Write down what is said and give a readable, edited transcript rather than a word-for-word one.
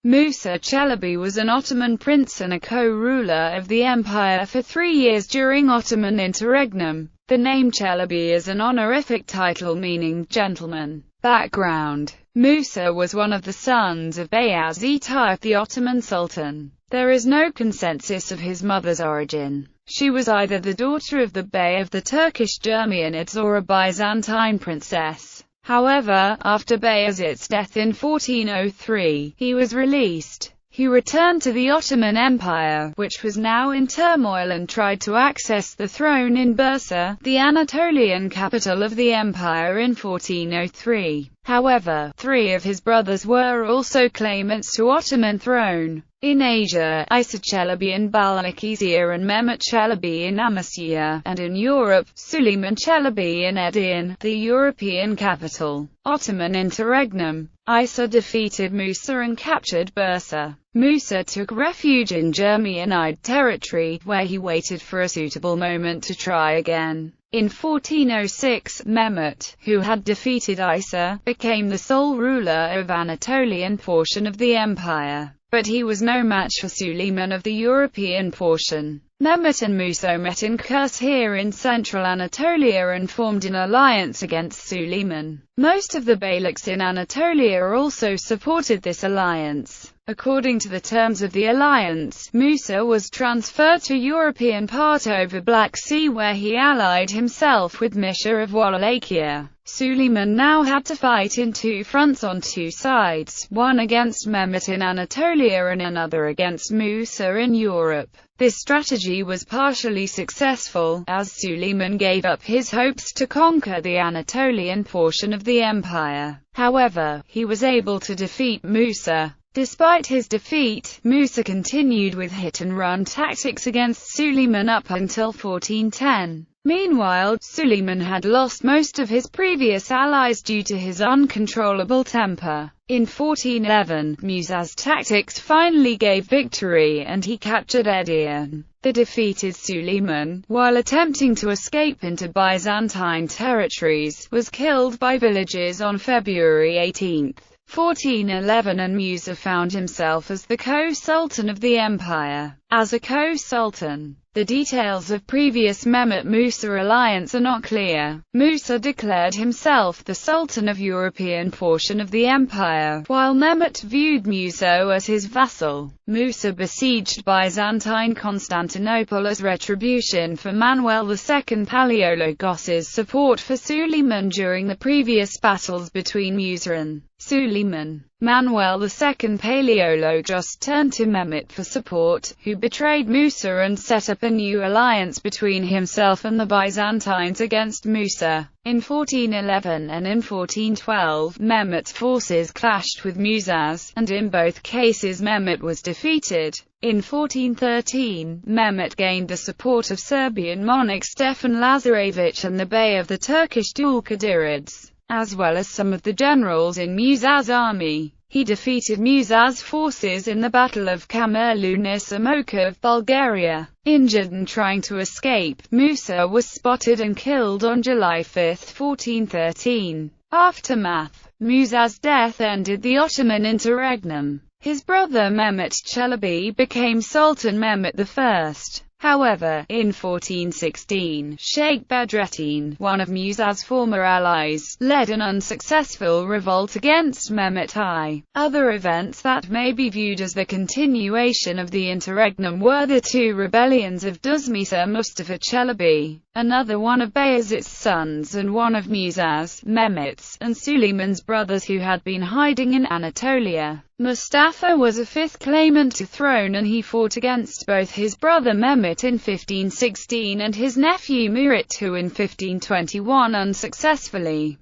Musa Çelebi was an Ottoman prince and a co-ruler of the empire for 3 years during Ottoman interregnum. The name Çelebi is an honorific title meaning gentleman. Background: Musa was one of the sons of Bayezid, the Ottoman Sultan. There is no consensus of his mother's origin. She was either the daughter of the Bey of the Turkish Germanids or a Byzantine princess. However, after Bayezid's death in 1403, he was released. He returned to the Ottoman Empire, which was now in turmoil, and tried to access the throne in Bursa, the Anatolian capital of the empire, in 1403. However, 3 of his brothers were also claimants to Ottoman throne. In Asia, Isa Çelebi in Balıkesir and Mehmet Çelebi in Amasya, and in Europe, Süleyman Çelebi in Edirne, the European capital. Ottoman interregnum. Isa defeated Musa and captured Bursa. Musa took refuge in Germanid territory, where he waited for a suitable moment to try again. In 1406, Mehmet, who had defeated Isa, became the sole ruler of Anatolian portion of the empire. But he was no match for Süleyman of the European portion. Mehmet and Musa met in Kırşehir in central Anatolia and formed an alliance against Süleyman. Most of the beyliks in Anatolia also supported this alliance. According to the terms of the alliance, Musa was transferred to European part over Black Sea, where he allied himself with Misha of Wallachia. Süleyman now had to fight in 2 fronts on 2 sides, one against Mehmet in Anatolia and another against Musa in Europe. This strategy was partially successful, as Süleyman gave up his hopes to conquer the Anatolian portion of the empire. However, he was able to defeat Musa. Despite his defeat, Musa continued with hit-and-run tactics against Süleyman up until 1410. Meanwhile, Süleyman had lost most of his previous allies due to his uncontrollable temper. In 1411, Musa's tactics finally gave victory and he captured Edirne. The defeated Süleyman, while attempting to escape into Byzantine territories, was killed by villagers on February 18, 1411, and Musa found himself as the co-sultan of the empire. As a co-sultan, the details of previous Mehmet-Musa alliance are not clear. Musa declared himself the Sultan of European portion of the empire, while Mehmet viewed Musa as his vassal. Musa besieged Byzantine Constantinople as retribution for Manuel II Palaeologos's support for Süleyman during the previous battles between Musa and Süleyman. Manuel II Palaeologos turned to Mehmet for support, who betrayed Musa and set up a new alliance between himself and the Byzantines against Musa. In 1411 and in 1412, Mehmet's forces clashed with Musa's, and in both cases Mehmet was defeated. In 1413, Mehmet gained the support of Serbian monarch Stefan Lazarevich and the Bey of the Turkish Dulkadirids, as well as some of the generals in Musa's army. He defeated Musa's forces in the Battle of Kamerlu near Samoka of Bulgaria. Injured and trying to escape, Musa was spotted and killed on July 5, 1413. Aftermath: Musa's death ended the Ottoman interregnum. His brother Mehmet Çelebi became Sultan Mehmet I. However, in 1416, Sheikh Bedrettin, one of Musa's former allies, led an unsuccessful revolt against Mehmet I. Other events that may be viewed as the continuation of the interregnum were the 2 rebellions of Duzmisa Mustafa Çelebi, another one of Bayezid's sons and one of Musa's, Mehmet's, and Süleyman's brothers who had been hiding in Anatolia. Mustafa was a 5th claimant to throne, and he fought against both his brother Mehmet in 1516 and his nephew Murat II in 1521 unsuccessfully.